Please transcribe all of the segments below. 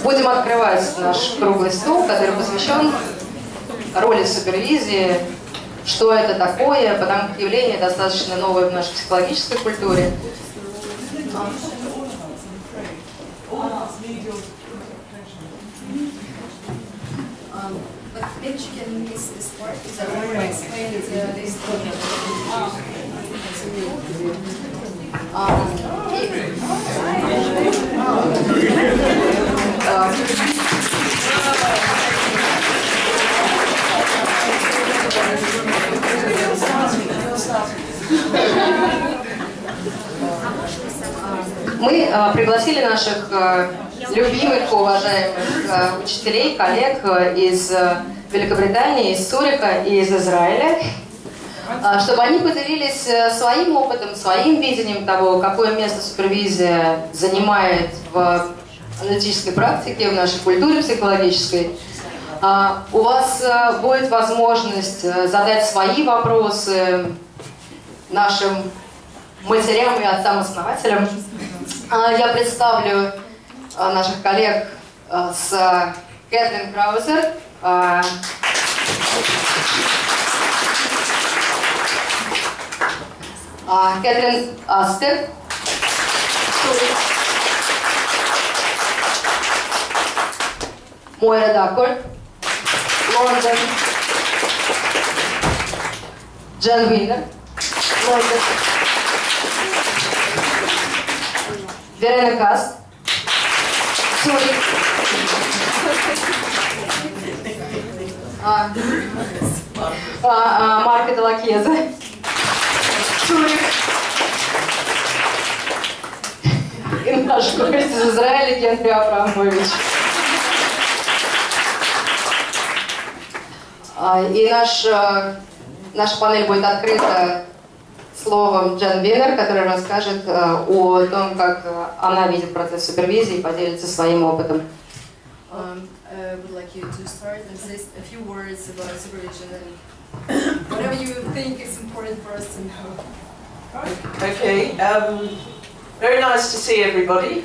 Будем открывать наш круглый стол, который посвящен роли супервизии, что это такое, потому что явление достаточно новое в нашей психологической культуре. Мы пригласили наших любимых, уважаемых учителей, коллег из Великобритании, из Цюриха и из Израиля, чтобы они поделились своим опытом, своим видением того, какое место супервизия занимает в аналитической практике, в нашей культуре психологической. У вас будет возможность задать свои вопросы нашим матерям и отцам-основателям. Я представлю наших коллег с Кэтрин Краузер, Катрин Аспер, Мойра Дакворт, Лондон, Джэн Винер, Лондон, Верена Каст, Цюрих, Марко Делла Чьеза, Цюрих, и наш гость из Израиля Кэтрин Краузер. И наша панель будет открыта словом Джэн Винер, которая расскажет о том, как она видит процесс супервизии и поделится своим опытом. I would like you to start and say a few words about supervision and whatever you think is important for us to know. Okay, very nice to see everybody.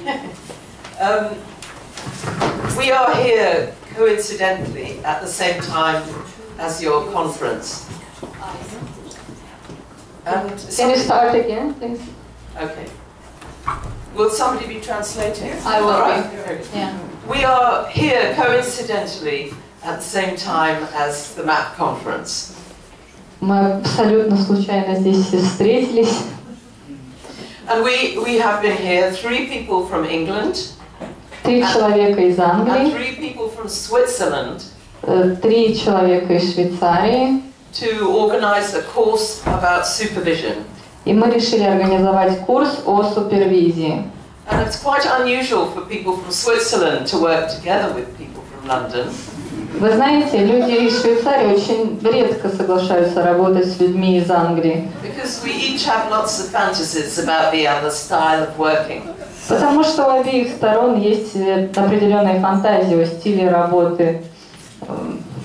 We are here coincidentally at the same time as your conference. Can you start again, please? Okay. Will somebody be translating? I will Right. be. Yeah. We are here coincidentally at the same time as the MAP conference. Мы абсолютно случайно здесь все встретились. And we have been here, 3 people from England. 3 человека из And Англии. 3 people from Switzerland. 3 человека из Швейцарии. To organize a course about supervision. И мы решили организовать курс о супервизии. And it's quite unusual for people from Switzerland to work together with people from London. Вы знаете, люди из Швейцарии очень редко соглашаются работать с людьми из Англии. Because we each have lots of fantasies about the other style of working. Потому что у обеих сторон есть определенные фантазии о стиле работы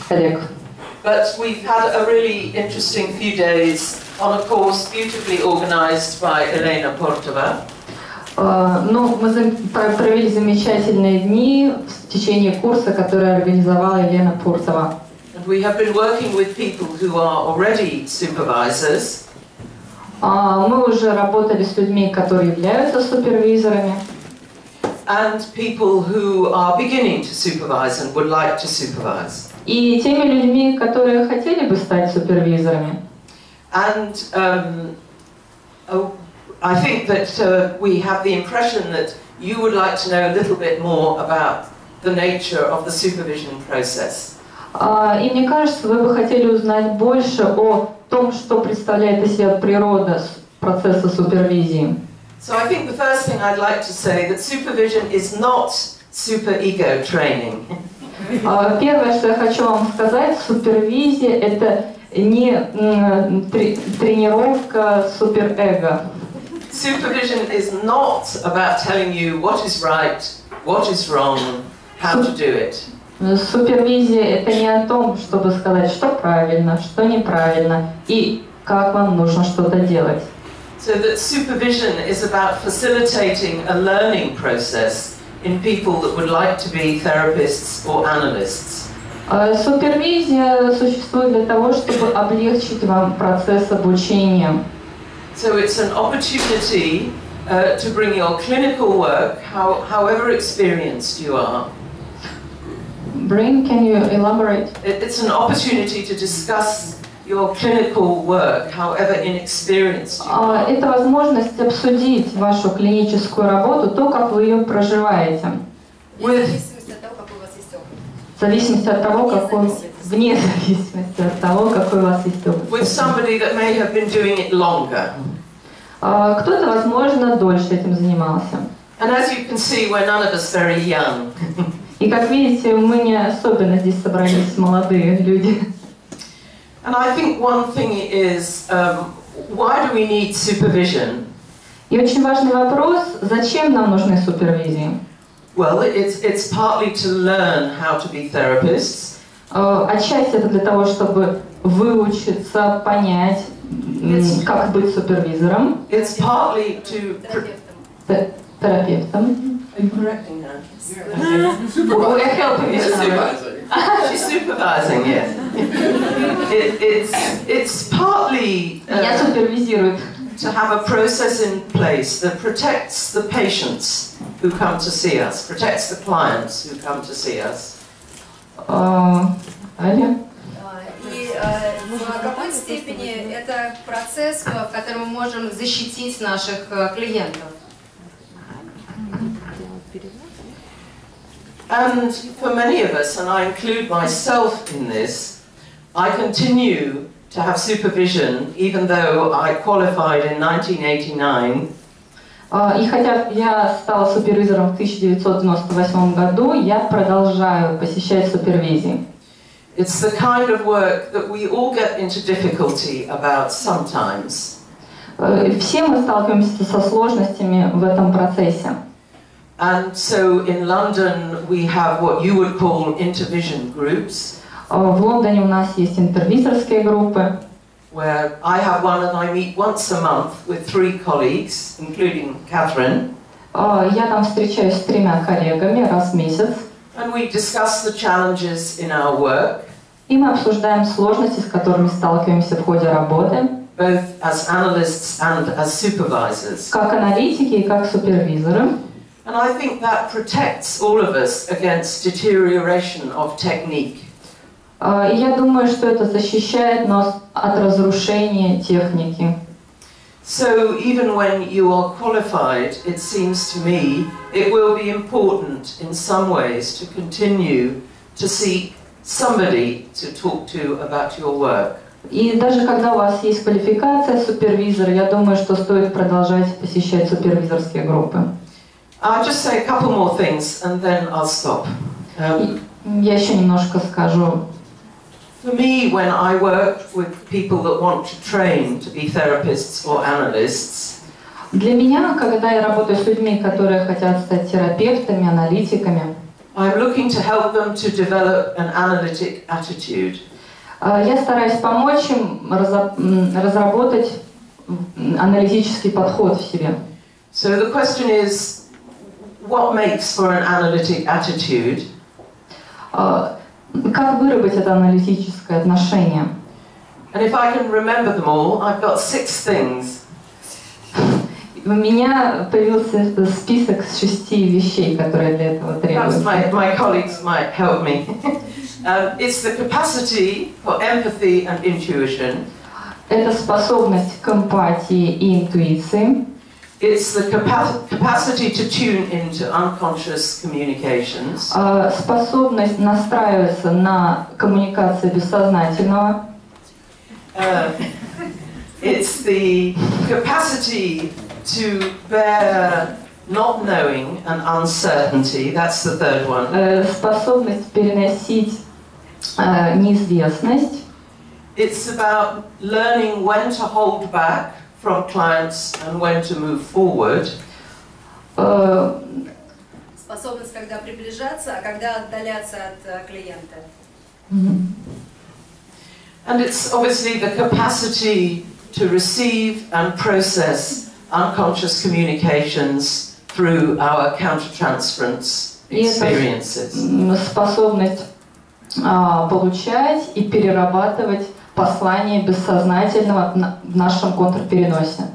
коллег. But we've had a really interesting few days on a course beautifully organized by Елена Портова. Ну, мы провели замечательные дни в течение курса, который организовала Елена Портова. And we have been working with people who are already supervisors. Мы уже работали с людьми, которые являются супервизорами. And people who are beginning to supervise and would like to supervise. И теми людьми, которые хотели бы стать супервизорами. And I think that we have the impression that you would like to know a little bit more about the nature of the supervision process. И мне кажется, вы бы хотели узнать больше о том, что представляет из себя природа процесса супервизии. So I think the first thing I'd like to say that supervision is not super-ego training. Первое, что я хочу вам сказать, супервизия – это не тренировка суперэго. Supervision is not about telling you what is right, what is wrong, how to do it. Супервизия – это не о том, чтобы сказать, что правильно, что неправильно и как вам нужно что-то делать. So that supervision is about facilitating a learning process in people that would like to be therapists or analysts. Супервизия существует для того, чтобы облегчить вам процесс обучения. So it's an opportunity to bring your clinical work, however experienced you are. Can you elaborate? It's an opportunity to discuss your clinical work, however inexperienced you are. Это возможность обсудить вашу клиническую работу, то, как вы ее проживаете. В зависимости от того, вне зависимости от того, какой у вас есть опыт. With somebody that may have been doing it longer. Кто-то, возможно, дольше этим занимался. And as you can see, we're none of us very young. И как видите, мы не особенно здесь собрались молодые люди. And I think one thing is, why do we need supervision? И очень важный вопрос, зачем нам нужны супервизии? Well, it's partly to learn how to be therapists. Отчасти это для того, чтобы выучиться, понять, как быть супервизором. It's partly to... Терапевтом. Are you correcting her? We're helping She's supervising, yes. It's partly Меня супервизирует. to have a process in place that protects the patients who come to see us, protects the clients who come to see us. Аля? И в какой степени это процесс, в котором мы можем защитить наших клиентов. And for many of us, and I include myself in this, I continue to have supervision, even though I qualified in 1989. И хотя я стала супервизором в 1998 году, я продолжаю посещать супервизии. It's the kind of work that we all get into difficulty about sometimes. Все мы сталкиваемся со сложностями в этом процессе. And so in London we have what you would call intervision groups. В Лондоне у нас есть интервизорские группы. Where I have one and I meet once a month with 3 colleagues, including Kатрин. Я там встречаюсь с 3 коллегами раз в месяц. And we discuss the challenges in our work. И мы обсуждаем сложности, с которыми сталкиваемся в ходе работы. Both as analysts and as supervisors. Как аналитики и как супервизоры. And I think that protects all of us against deterioration of technique. И я думаю, что это защищает нас от разрушения техники. So even when you are qualified, it seems to me it will be important in some ways to continue to seek somebody to talk to about your work. И даже когда у вас есть квалификация супервизора, я думаю, что стоит продолжать посещать супервизорские группы. I'll just say a couple more things and then I'll stop. Я еще немножко скажу. For me, when I work with people that want to train to be therapists or analysts, для меня, когда я работаю с людьми, которые хотят стать терапевтами, аналитиками, I'm looking to help them to develop an analytic attitude. Я стараюсь помочь им разработать аналитический подход в себе. So the question is, what makes for an analytic attitude? Как выработать это аналитическое отношение? And if I can remember them all, I've got 6 things. У меня появился список с 6 вещей, которые для этого требуются. My colleagues might help me. It's the capacity for empathy and intuition. Это способность к эмпатии и интуиции. It's the capacity to tune into unconscious communications. Способность настраиваться на коммуникацию бессознательного. It's the capacity to bear not knowing and uncertainty. That's the third one. Способность переносить неизвестность. It's about learning when to hold back from clients and when to move forward. Способность, когда приближаться, а когда отдаляться от клиента. And it's obviously the capacity to receive and process unconscious communications through our countertransference experiences. Способность получать и перерабатывать послание бессознательного в нашем контрпереносе.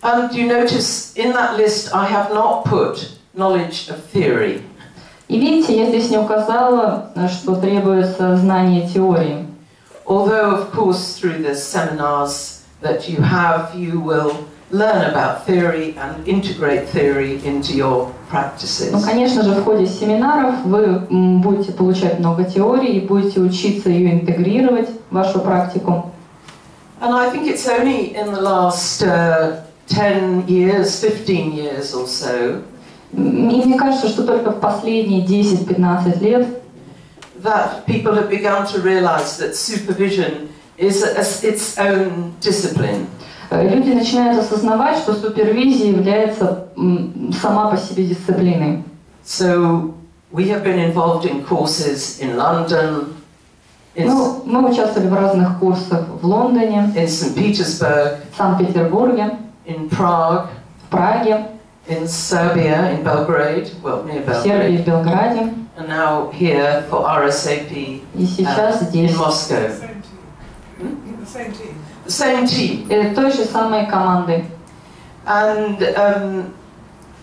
And you notice in that list I have not put knowledge of theory. И видите, я здесь не указала, что требуется знание теории. Although, of course, through the seminars that you have, you will learn about theory and integrate theory into your practices. Ну, конечно же, в ходе семинаров вы будете получать много теории и будете учиться ее интегрировать в вашу практику. And I think it's only in the last 10 years, 15 years or so, И мне кажется, что только в последние 10-15 лет that people have begun to realize that supervision is its own discipline. Люди начинают осознавать, что супервизия является сама по себе дисциплиной. So we have been involved in courses in London, Мы участвовали в разных курсах в Лондоне, in St. Petersburg, в Санкт-Петербурге, in Prague, в Праге, in Serbia, in Belgrade, well, near в Сербии, в Belgrade, Белграде and now here for RSAP и сейчас здесь. in Moscow. The same team. Той же самой командой. And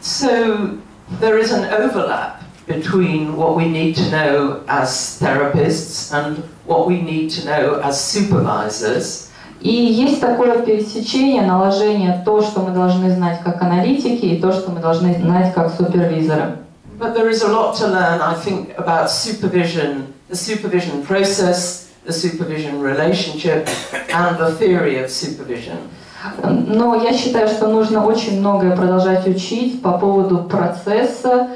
so there is an overlap between what we need to know as therapists and what we need to know as supervisors. И есть такое пересечение, наложение, то, что мы должны знать как аналитики, и то, что мы должны знать как супервизоры. But there is a lot to learn, I think, about supervision, the supervision process, the supervision relationship, and the theory of supervision. Но я считаю, что нужно очень многое продолжать учить по поводу процесса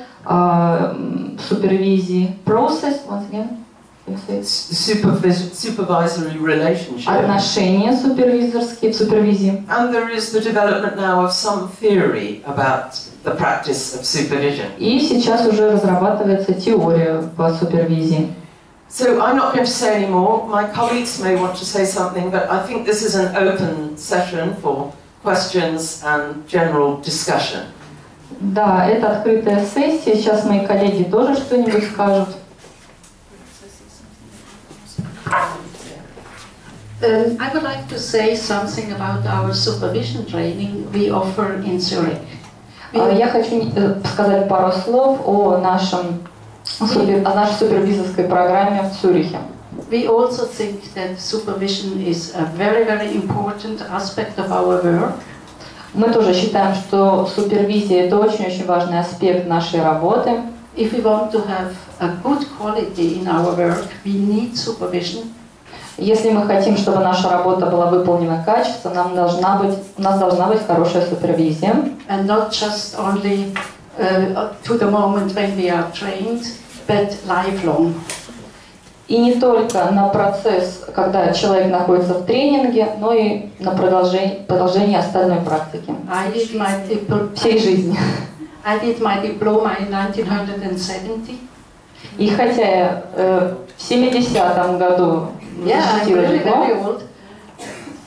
супервизии. Process, once again. Supervisory relationship. Отношения супервизорские в супервизии. And there is the development now of some theory about the practice of supervision. И сейчас уже разрабатывается теория по супервизии. So I'm not going to say any more. My colleagues may want to say something, but I think this is an open session for questions and general discussion. Да, это открытая сессия. Сейчас мои коллеги тоже что-нибудь скажут. I would like to say something about our supervision training we offer in Zurich. Я хочу сказать пару слов о нашей супервизорской программе в Цюрихе. We also think that supervision is a very, very important aspect of our work. Мы тоже считаем, что супервизия – это очень-очень важный аспект нашей работы. If we want to have a good quality in our work, we need supervision. Если мы хотим, чтобы наша работа была выполнена качественно, у нас должна быть хорошая супервизия. And not just only to the moment when we are trained, but lifelong. И не только на процесс, когда человек находится в тренинге, но и на продолжение остальной практики. Всей жизни. I did my diploma in 1970. И хотя я в 70-м году защитила диплом,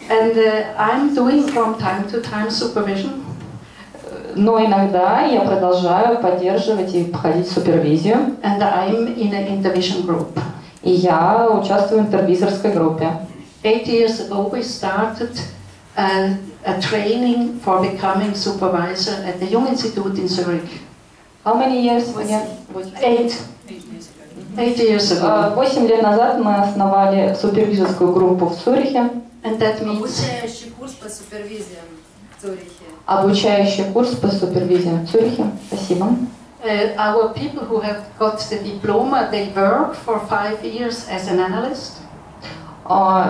and I'm doing from time to time supervision. Но иногда я продолжаю поддерживать и проходить супервизию. And I'm in an intervision group. И я участвую в интервизорской группе. 8 years ago we started a training for becoming supervisor at the Institute in Zurich. How many years again? 8 years ago. 8 лет назад мы основали супервизорскую группу в Цюрихе. And that means обучающий курс по супервизии в Цюрихе. Обучающий курс по супервизии в Цюрихе. Спасибо. Our people who have got the diploma, they work for 5 years as an analyst.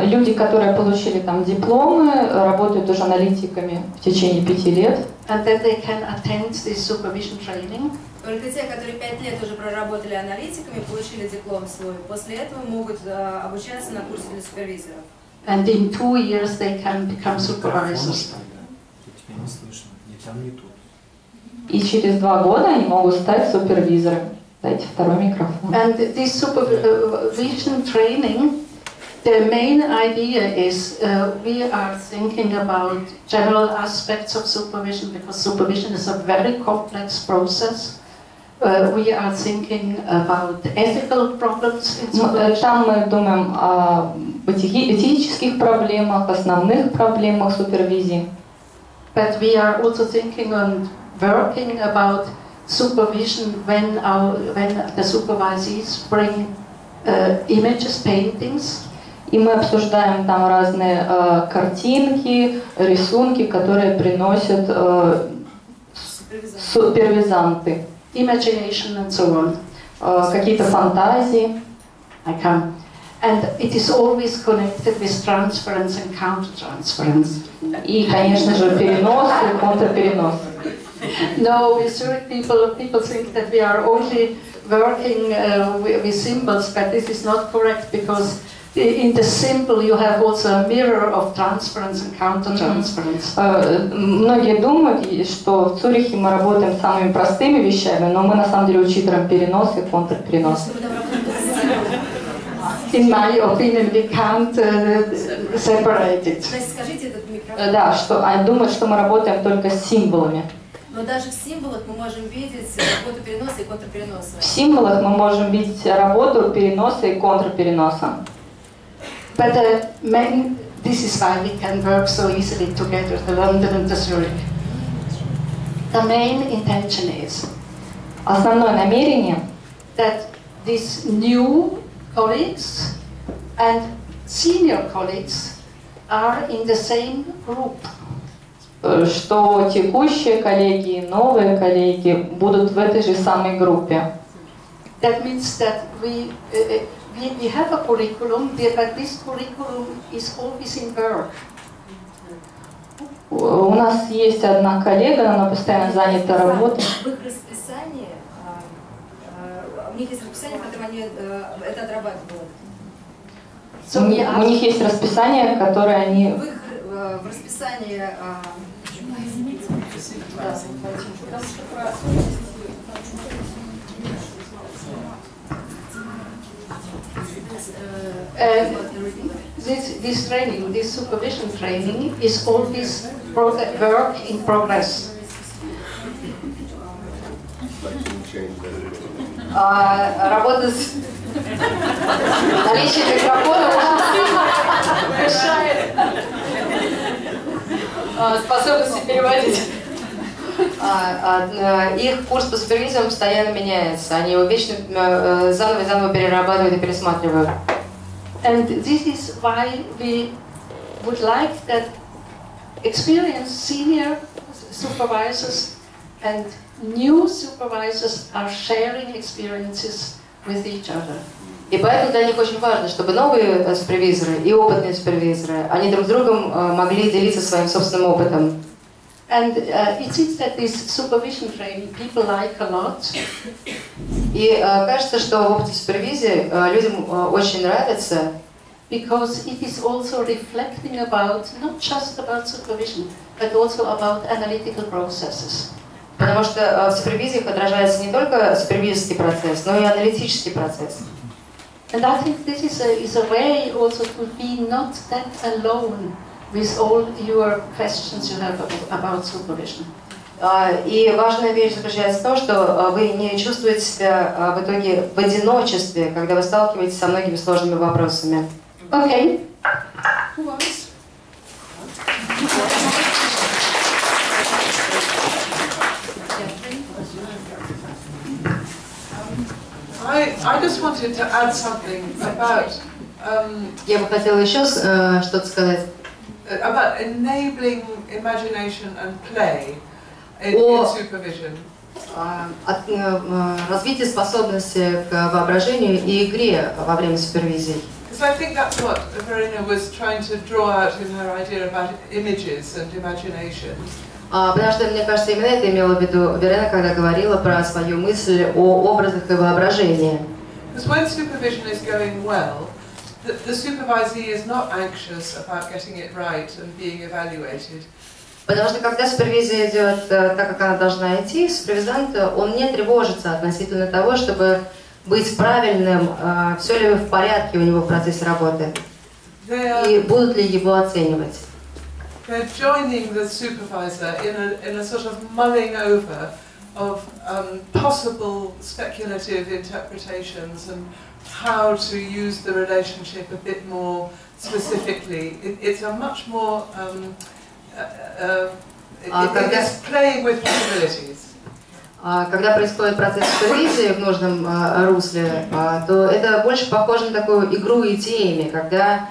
Люди, которые получили там дипломы, работают уже аналитиками в течение 5 лет. And then they can attend this supervision training. Только те, которые 5 лет уже проработали аналитиками, получили диплом свой, после этого могут обучаться на курсе для супервизоров. And in 2 years they can become supervisors. И через 2 года они могут стать супервизорами. Дайте второй микрофон. And this supervision training The main idea is we are thinking about general aspects of supervision because supervision is a very complex process. We are thinking about ethical problems in supervision. Там мы думаем о этических проблемах, основных проблемах супервизии. But we are also thinking and working about supervision when the supervisees bring images, paintings. И мы обсуждаем там разные картинки, рисунки, которые приносят супервизанты. Imagination and so on. Какие-то фантазии. And it is always connected with transference and countertransference. И, конечно же, перенос и контрперенос. No, with Zurich people think that we are only working with symbols, but this is not correct because in the symbol you have also a mirror of transference and countertransference. Многие думают, что в Цюрихе мы работаем с самыми простыми вещами, но мы на самом деле учитываем перенос и контрперенос. In my opinion, we can't separate it. Да, что они думают, что мы работаем только с символами. Но даже в символах мы можем видеть работу переноса и контрпереноса. В символах мы можем видеть работу переноса и контрпереноса. But this is why we can work so easily together, the London and the Zurich. The main intention is основное намерение that these new colleagues and senior colleagues are in the same group. Что текущие коллеги и новые коллеги будут в этой же самой группе. That means that we have a curriculum, but this curriculum is always in work. У нас есть одна коллега, она постоянно занята работой. В их расписании, у них есть расписание, в котором они это отрабатывают. У них есть расписание, которое они... В расписании... This training, this supervision training, is always work in progress. Работа с наличием микрофона мешает способности переводить. Их курс по супервизиям постоянно меняется. Они его вечно заново и заново перерабатывают и пересматривают. And this is why we would like that experienced senior supervisors and new supervisors are sharing experiences with each other. И поэтому для них очень важно, чтобы новые супервизоры и опытные супервизоры, они друг с другом могли делиться своим собственным опытом. And it seems that this supervision training people like a lot. И кажется, что в опыте супервизии людям очень нравится, because it is also reflecting about not just about supervision, but also about analytical processes. Потому что в супервизиях отражается не только супервизорский процесс, но и аналитический процесс. And I think this is a way also to be not that alone with all your questions you have about supervision. И важная вещь заключается в том, что вы не чувствуете себя в итоге в одиночестве, когда вы сталкиваетесь со многими сложными вопросами. Okay. I just wanted to add something about. Я бы хотела еще что-то сказать. About enabling imagination and play in supervision. Развитие способности к воображению и игре во время супервизии. So I think that's what Verena was trying to draw out in her idea about images and imagination. Потому что, мне кажется, именно это имела в виду Верена, когда говорила про свою мысль о образах и воображении. Because when supervision is going well, the supervisee is not anxious about getting it right and being evaluated. Потому что когда супервизия идет так, как она должна идти, супервизант, он не тревожится относительно того, чтобы быть правильным, все ли в порядке у него в процессе работы. и будут ли его оценивать. They're joining the supervisor in a sort of mulling over of possible speculative interpretations and how to use the relationship a bit more specifically. It's a much more it's playing with possibilities. Когда происходит процесс супервизии в нужном русле, то это больше похоже на такую игру идеями, когда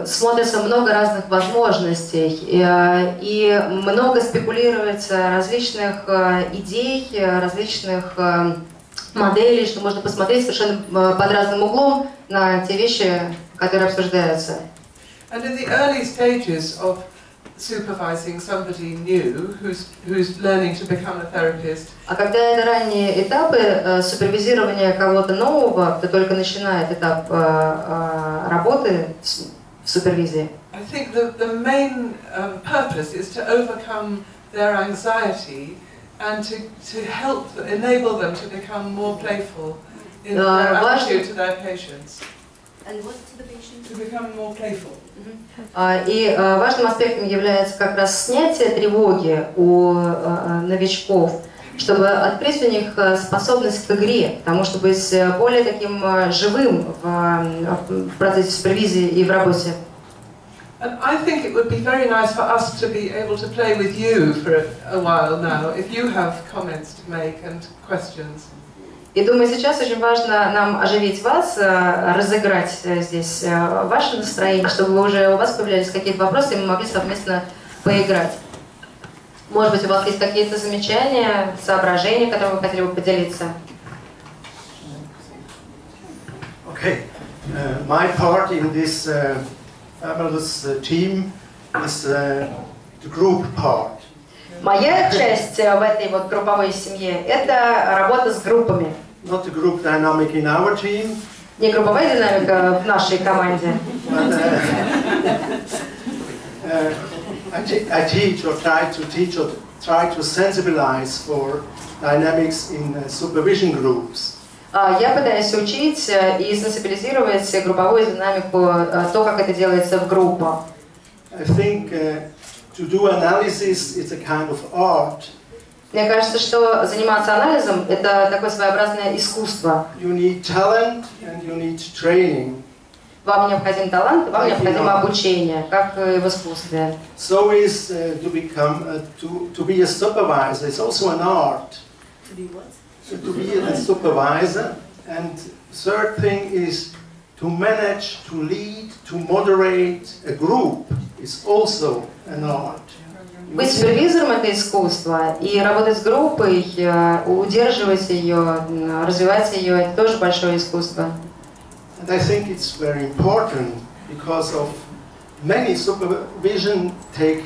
смотрится много разных возможностей и много спекулируется различных идей, различных моделей, что можно посмотреть совершенно под разным углом на те вещи, которые обсуждаются. And in the early stages of supervising somebody new who's learning to become a therapist. А когда это ранние этапы супервизирования кого-то нового, кто только начинает этап работы в супервизии. I think the main purpose is to overcome their anxiety and to help enable them to become more playful in their attitude to their patients. And what to the patient? To become more playful. И важным аспектом является как раз снятие тревоги у новичков, чтобы открыть у них способность к игре, потому что быть более таким живым в процессе супервизии и в работе. And I think it would be very nice for us to be able to play with you for a while now, if you have comments to make and questions. И думаю, сейчас очень важно нам оживить вас, разыграть здесь ваше настроение, чтобы уже у вас появлялись какие-то вопросы, и мы могли совместно поиграть. Может быть, у вас есть какие-то замечания, соображения, которыми вы хотели бы поделиться? Okay, my part in this fabulous team is the group part. Моя часть в этой вот групповой семье – это работа с группами. Not the group dynamic in our team. Не групповая динамика в нашей команде. But, I teach or try to sensibilize for dynamics in supervision groups. Я пытаюсь учить и сенсибилизировать групповую динамику, то, как это делается в группах. I think to do analysis is a kind of art. Мне кажется, что заниматься анализом – это такое своеобразное искусство. You need talent and you need training. Вам необходим талант, вам необходимо обучение, как и в искусстве. So is to be a supervisor. It's also an art. To be what? So to be a supervisor, and third thing is to manage, to lead, to moderate a group is also an art. Быть супервизором – это искусство, и работать с группой, удерживать ее, развивать ее – это тоже большое искусство. And I think it's very important because of many supervision take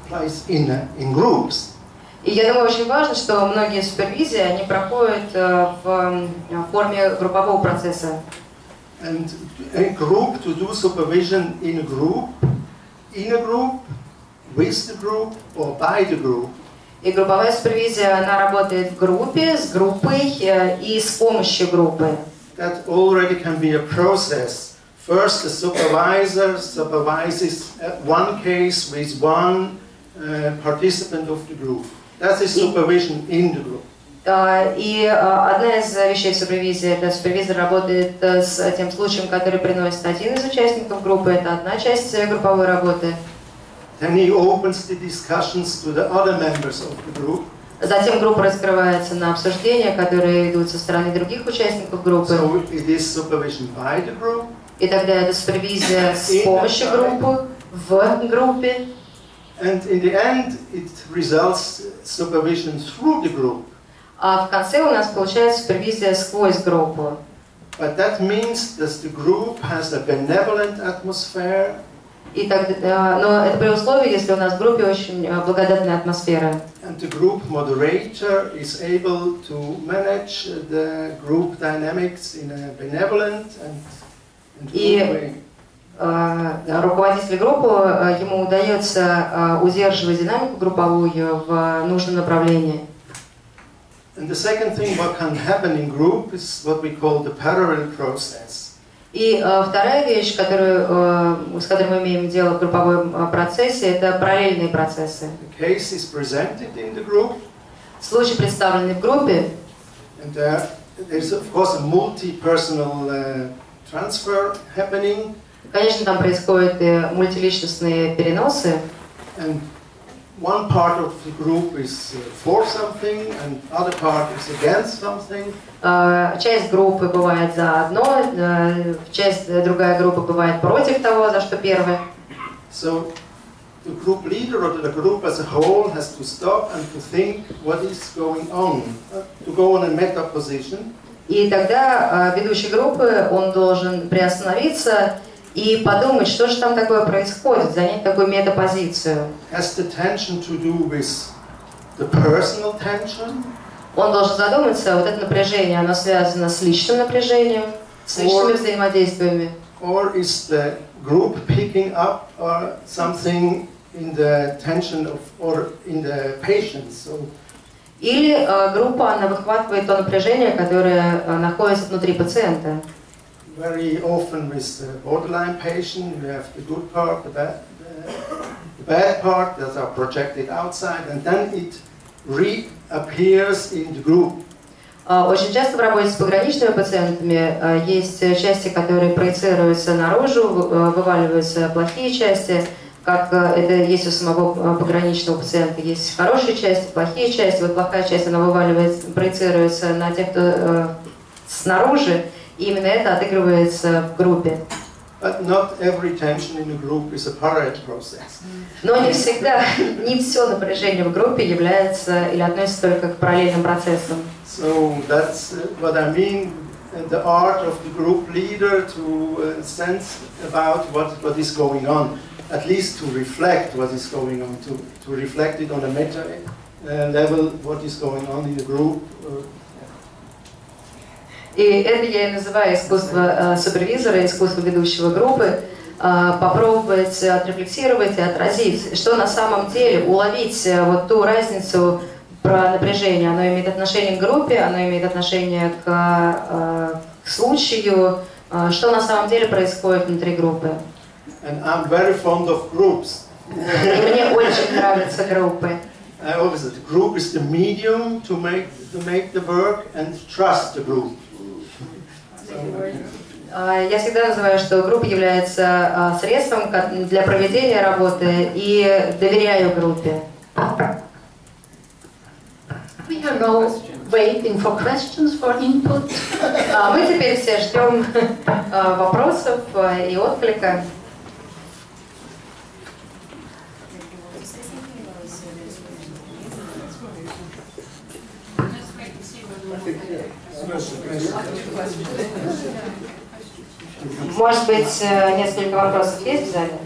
place in groups. И я думаю, очень важно, что многие супервизии, они проходят в форме группового процесса. And a group to do supervision in a group, with the group or by the group. И групповая супервизия, она работает в группе, с группой и с помощью группы. That already can be a process. First, the supervisor supervises one case with one participant of the group. That is supervision in the group. И одна из вещей в супервизии – это супервизор работает с тем случаем, который приносит один из участников группы. Это одна часть групповой работы. Then he opens the discussions to the other members of the group. Затем группа раскрывается на обсуждения, которые идут со стороны других участников группы. So it is supervision by the group. И тогда это супервизия с помощью группы, в группе. And in the end, it results supervision through the group. А в конце у нас получается супервизия сквозь группу. But that means that the group has a benevolent atmosphere. И тогда, но это при условии, если у нас в группе очень благодатная атмосфера. And the group moderator is able to manage the group dynamics in a benevolent and good way. Руководитель группы, ему удается удерживать динамику групповую в нужном направлении. And the second thing what can happen in group is what we call the parallel process. И вторая вещь, с которой мы имеем дело в групповом процессе, это параллельные процессы. Случай представлены в группе. And there's of course a multi-personal transfer happening. Конечно, там происходят мультиличностные переносы. And one part of the group is for something, and other part is against something. Часть группы бывает за одно, другая группа бывает против того, за что первая. So the group leader or the group as a whole has to stop and to think what is going on, to go on a meta position. И тогда ведущий группы, он должен приостановиться и подумать, что же там такое происходит, занять такую метапозицию. Has the tension to do with the personal tension? Он должен задуматься, вот это напряжение, оно связано с личным напряжением, с личными взаимодействиями. Or is the group picking up something in the tension of, or in the patient? So, или группа, она выхватывает то напряжение, которое находится внутри пациента. Very often with the borderline patient, we have the good part, the bad part that are projected outside, and then it reappears in the group. Очень часто в работе с пограничными пациентами есть части, которые проецируются наружу, вываливаются плохие части, как это есть у самого пограничного пациента. Есть хорошие части, плохие части. Вот плохая часть, она проецируется на тех, кто снаружи, и именно это отыгрывается в группе. But not every tension in a group is a parallel process. Но не всегда, не все напряжение в группе является или относится только к параллельным процессам. So that's what I mean, the art of the group leader to sense about what is going on, at least to reflect what is going on, to reflect it on a meta level, what is going on in the group. И это я и называю искусство супервизора, искусство ведущего группы, попробовать отрефлексировать и отразить, что на самом деле, уловить вот ту разницу про напряжение. Оно имеет отношение к группе, оно имеет отношение к случаю, что на самом деле происходит внутри группы. And I'm very fond of groups. И мне очень нравятся группы. Obviously, the group is the medium to make the work and trust the group. Я всегда называю, что группа является средством для проведения работы и доверяю группе. We are now waiting for questions, for input. Мы теперь все ждем вопросов и отклика. Может быть, несколько вопросов есть в зале?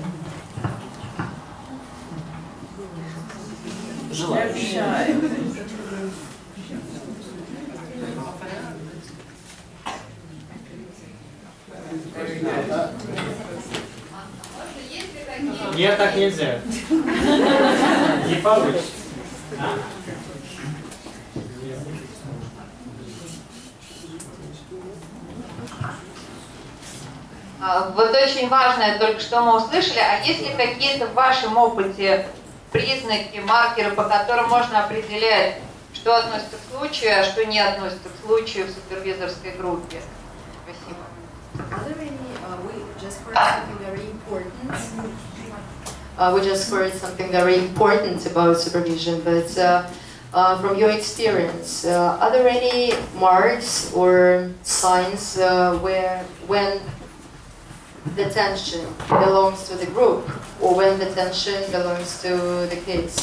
Желающие. Нет, так нельзя. Не получится. Вот очень важное только что мы услышали, а есть ли какие-то в вашем опыте признаки, маркеры, по которым можно определять, что относится к случаю, а что не относится к случаю в супервизорской группе? Спасибо. We just heard something very important about supervision, but from your experience, are there any marks or signs when the tension belongs to the group or when the tension belongs to the kids?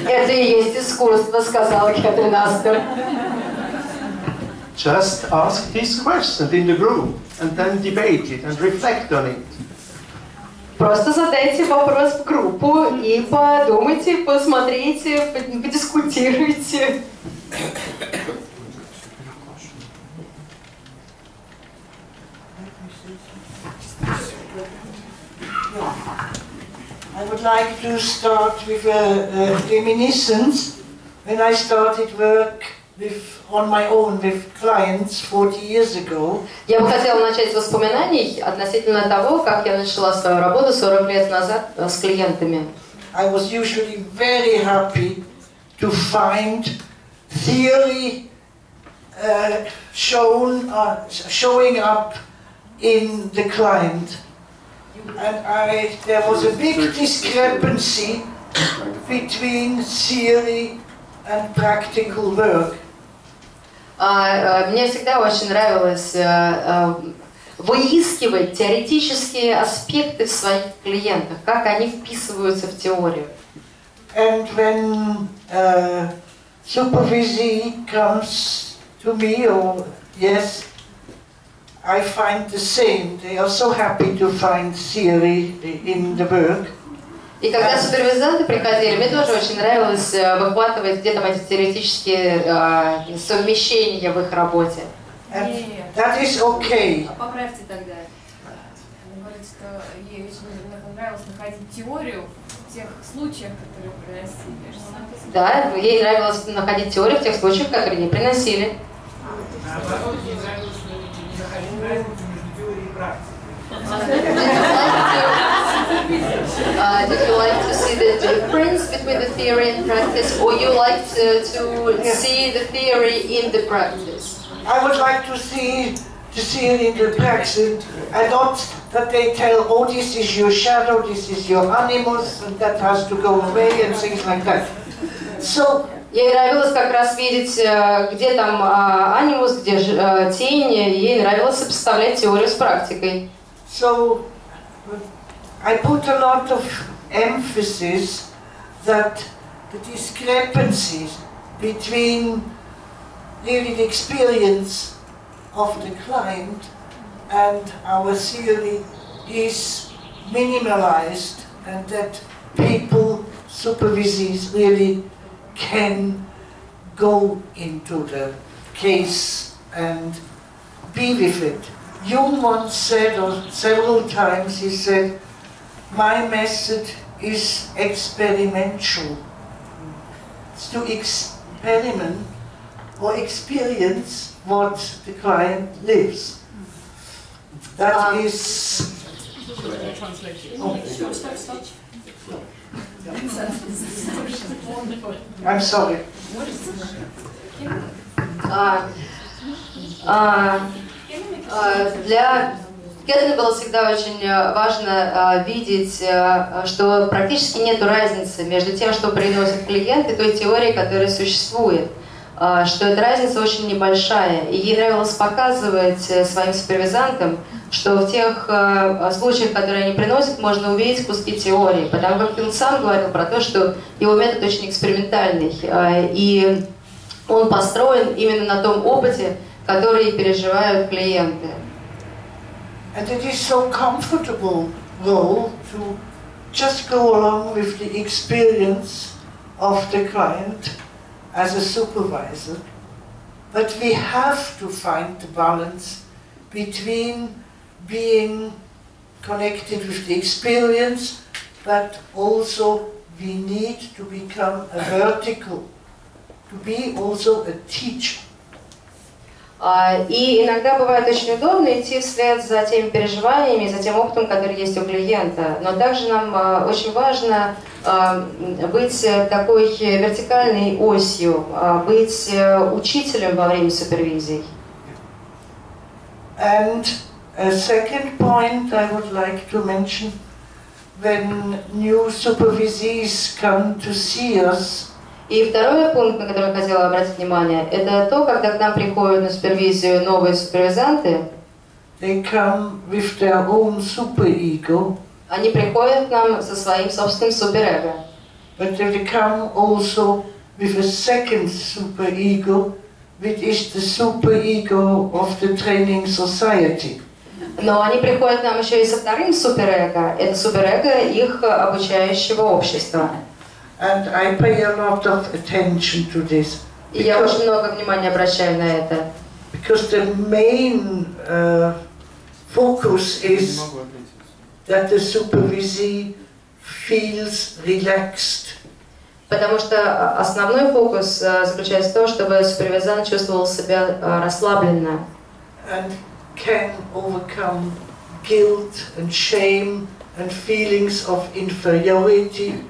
Это и есть искусство, сказала Катрин Аспер. Just ask this question in the group and then debate it and reflect on it. Просто задайте вопрос в группу и подумайте, посмотрите, подискутируйте. I would like to start with reminiscence. When I started work on my own with clients 40 years ago. Я бы хотела начать с воспоминаний относительно того, как я начала свою работу 40 лет назад с клиентами. I was usually very happy to find theory showing up in the client. And there was a big discrepancy between theory and practical work. Мне всегда очень нравилось выискивать теоретические аспекты в своих клиентах, как они вписываются в теорию. And when supervision comes to me, or yes, I find the same. They are so happy to find theory in the work. И когда супервизанты приходили, мне тоже очень нравилось выхватывать где-то эти теоретические совмещения в их работе. That is okay. Поправьте тогда. Она говорит, что ей очень понравилось находить теорию в тех случаях, которые приносили. Да, ей нравилось находить теорию в тех случаях, которые не приносили. Наоборот, ей нравилось находить разницу между теорией и практикой. Did you like to see the difference between the theory and practice, or you like to see the theory in the practice? I would like to see it in the practice, and not that they tell, oh, this is your shadow, this is your animus, and that has to go away, and things like that. So. Ей нравилось как раз видеть, где там анимус, где тень. Ей нравилось сопоставлять теорию с практикой. So I put a lot of emphasis that the discrepancies between really the experience of the client and our theory is minimalized, and that people, supervisors, really can go into the case and be with it. Jung once said, or several times he said, my method is experimental. It's to experiment or experience what the client lives. That is... Oh. I'm sorry. Для Кэтрин было всегда очень важно видеть, что практически нет разницы между тем, что приносит клиент, и той теорией, которая существует. Что эта разница очень небольшая. И ей нравилось показывать своим супервизантам, что в тех случаях, которые они приносят, можно увидеть куски теории. Потому как он сам говорил про то, что его метод очень экспериментальный. И он построен именно на том опыте, который переживают клиенты. And it is so comfortable role to just go along with the experience of the client as a supervisor. But we have to find the balance between being connected with the experience, but also we need to become a vertical, to be also a teacher. И иногда бывает очень удобно идти вслед за теми переживаниями, за тем опытом, который есть у клиента. Но также нам очень важно быть такой вертикальной осью, быть учителем во время супервизии. And a second point I would like to mention, when new supervisees come to see us, и второй пункт, на который я хотела обратить внимание, это то, когда к нам приходят на супервизию новые супервизанты. They come with their own superego. Они приходят к нам со своим собственным суперэго. But they come also with a second superego, which is the superego of the training society. Но они приходят к нам еще и со вторым суперэго. Это суперэго их обучающего общества. And I pay a lot of attention to this. И я очень много внимания обращаю на это. Because the main focus is that the supervisee feels relaxed Потому что основной фокус заключается в том, чтобы супервизант чувствовал себя расслабленно. And can overcome guilt and shame and feelings of inferiority,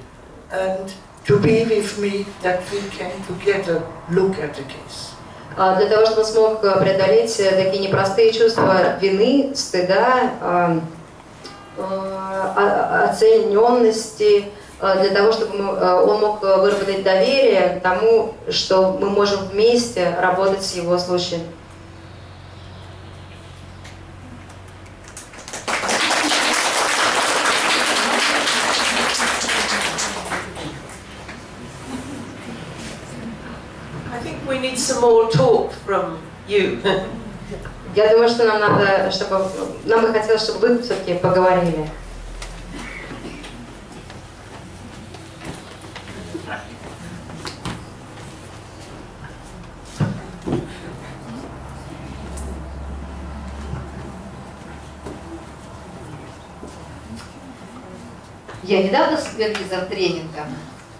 and to be with me that we can together look at the case. Для того, чтобы он смог преодолеть такие непростые чувства вины, стыда, оцененности, для того, чтобы он мог выработать доверие к тому, что мы можем вместе работать с его случаем. We need some more talk from you. Я думаю, что нам надо, нам бы хотелось, чтобы вы все-таки поговорили. Я недавно супервизор тренинга.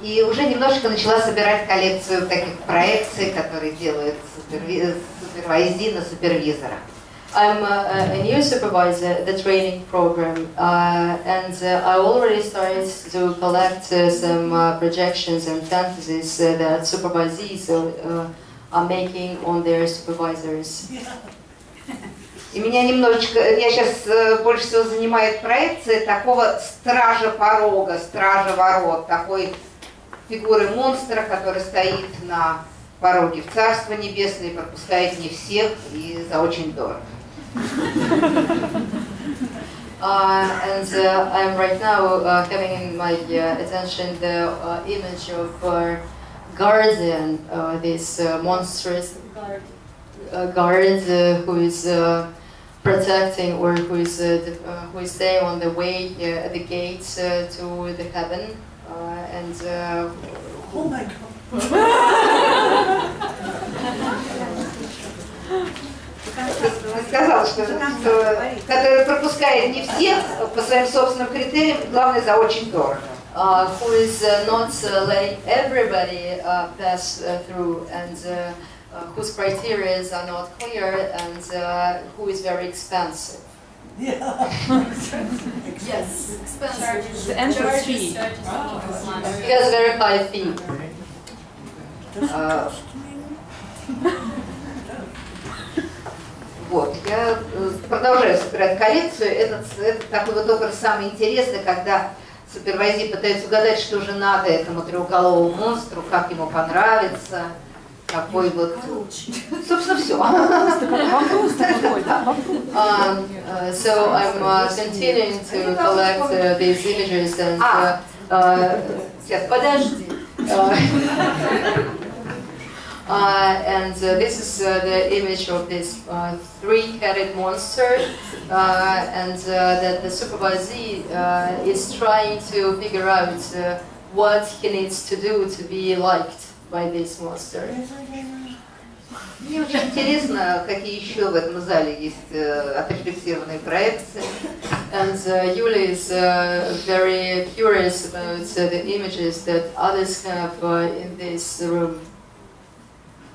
И уже немножко начала собирать коллекцию таких проекций, которые делают супервизии на супервизора. I'm a new supervisor at the training program, and I already started to collect some projections and fantasies that supervisees are making on their supervisors. И меня немножечко, я сейчас больше всего занимает проекция такого стража порога, стража ворот, такой фигуры монстра, который стоит на пороге в Царство Небесное и пропускает не всех и за очень дорого. And I'm right now having in my attention the image of guardian, this monstrous guard who is protecting or who is staying on the way at the gates to the heaven. Oh my God. Сказал, что который пропускает не всех по своим собственным критериям, главное за очень дорого. Who is not letting everybody pass through, and whose criteria are not clear, and who is very expensive. Yeah. Yes, expensive. The entrance fee. He has a very high fee. Вот, я продолжаю собирать коллекцию. Это такой вот образ самый интересный, когда супервайзер пытается угадать, что же надо этому трехголовому монстру, как ему понравится, какой вот... Собственно, все. So I'm continuing to collect these images and... Подожди. And this is the image of this three-headed monster, and that the supervisee is trying to figure out what he needs to do to be liked by this monster. Мне очень интересно, какие еще в этом зале есть отрефлексированные проекции. And Julie is very curious about the images that others have in this room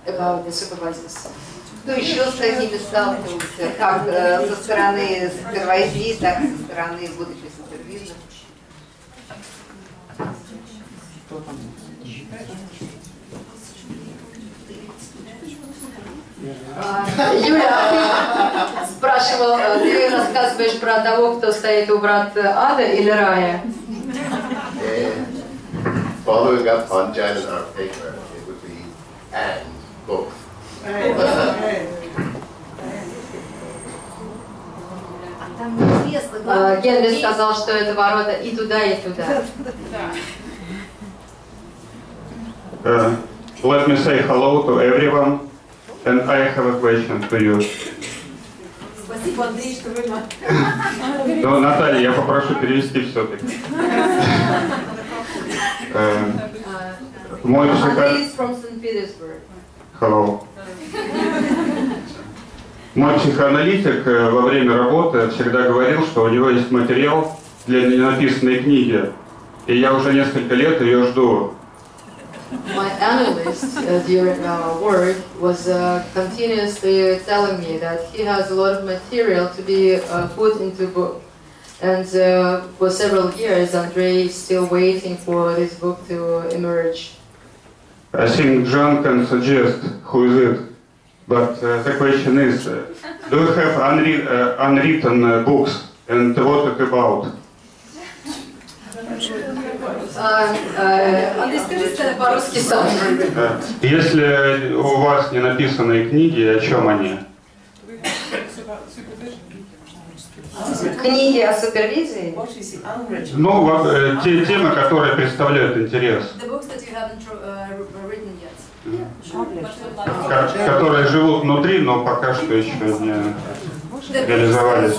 about the supervisors. Кто еще с такими сталкивался, как со стороны супервайзеров, так и со стороны будущих супервизоров? Юля, ты спрашивал, ты рассказываешь про того, кто стоит у врат ада или рая? Following up on Jan and our paper, it would be and both. Генри сказал, что это ворота и туда, и туда. Let me say hello to everyone, and I have a question to you. Спасибо, Андрей, что вы... Ну, Наталья, я попрошу перевести все-таки. Мой Мой психоаналитик во время работы всегда говорил, что у него есть материал для ненаписанной книги, и я уже несколько лет ее жду. My analyst during our work was continuously telling me that he has a lot of material to be put into book. And for several years, Andrei is still waiting for this book to emerge. I think John can suggest who is it, but the question is, do you have unwritten books, and what it about? Если у вас не написанные книги, о чем они? Книги о супервизии? Ну, те темы, которые представляют интерес. Которые живут внутри, но пока что еще не реализовались.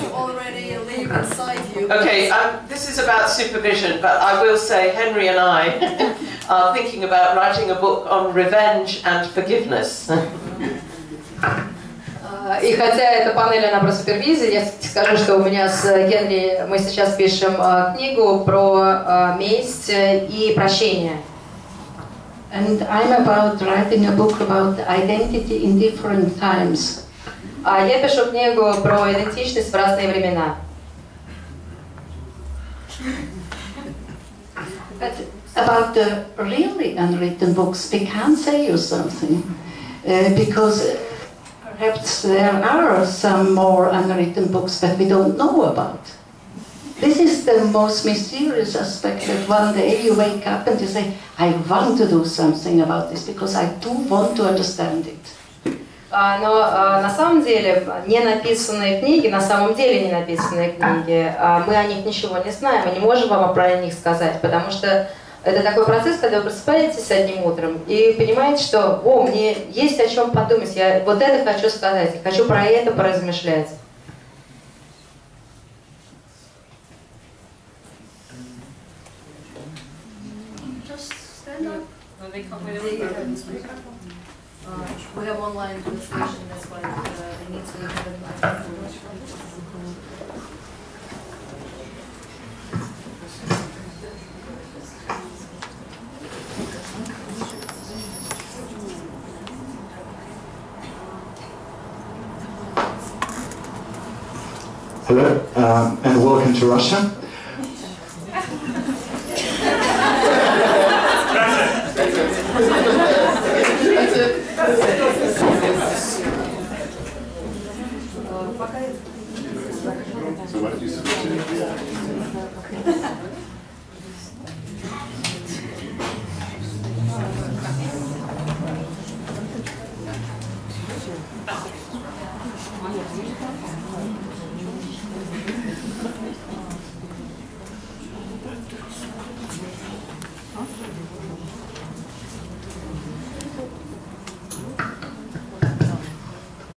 Okay, this is about supervision, but I will say Henry and I are thinking about writing a book on revenge and forgiveness. И хотя эта панель она про супервизию, я скажу, что у меня с Генри мы сейчас пишем книгу про месть и прощение. And I'm about writing a book about identity in different times. А я пишу книгу про идентичность в разные времена. But about the really unwritten books, we can say you something, because perhaps there are some more unwritten books that we don't know about. This is the most mysterious aspect, that one day you wake up and you say, I want to do something about this because I do want to understand it. Но на самом деле не написанные книги, на самом деле не написанные книги, мы о них ничего не знаем, мы не можем вам про них сказать, потому что это такой процесс, когда вы просыпаетесь одним утром и понимаете, что мне есть о чем подумать, я вот это хочу сказать, хочу про это поразмышлять. We have online translation, that's why they need to have it. Hello, and welcome to Russia.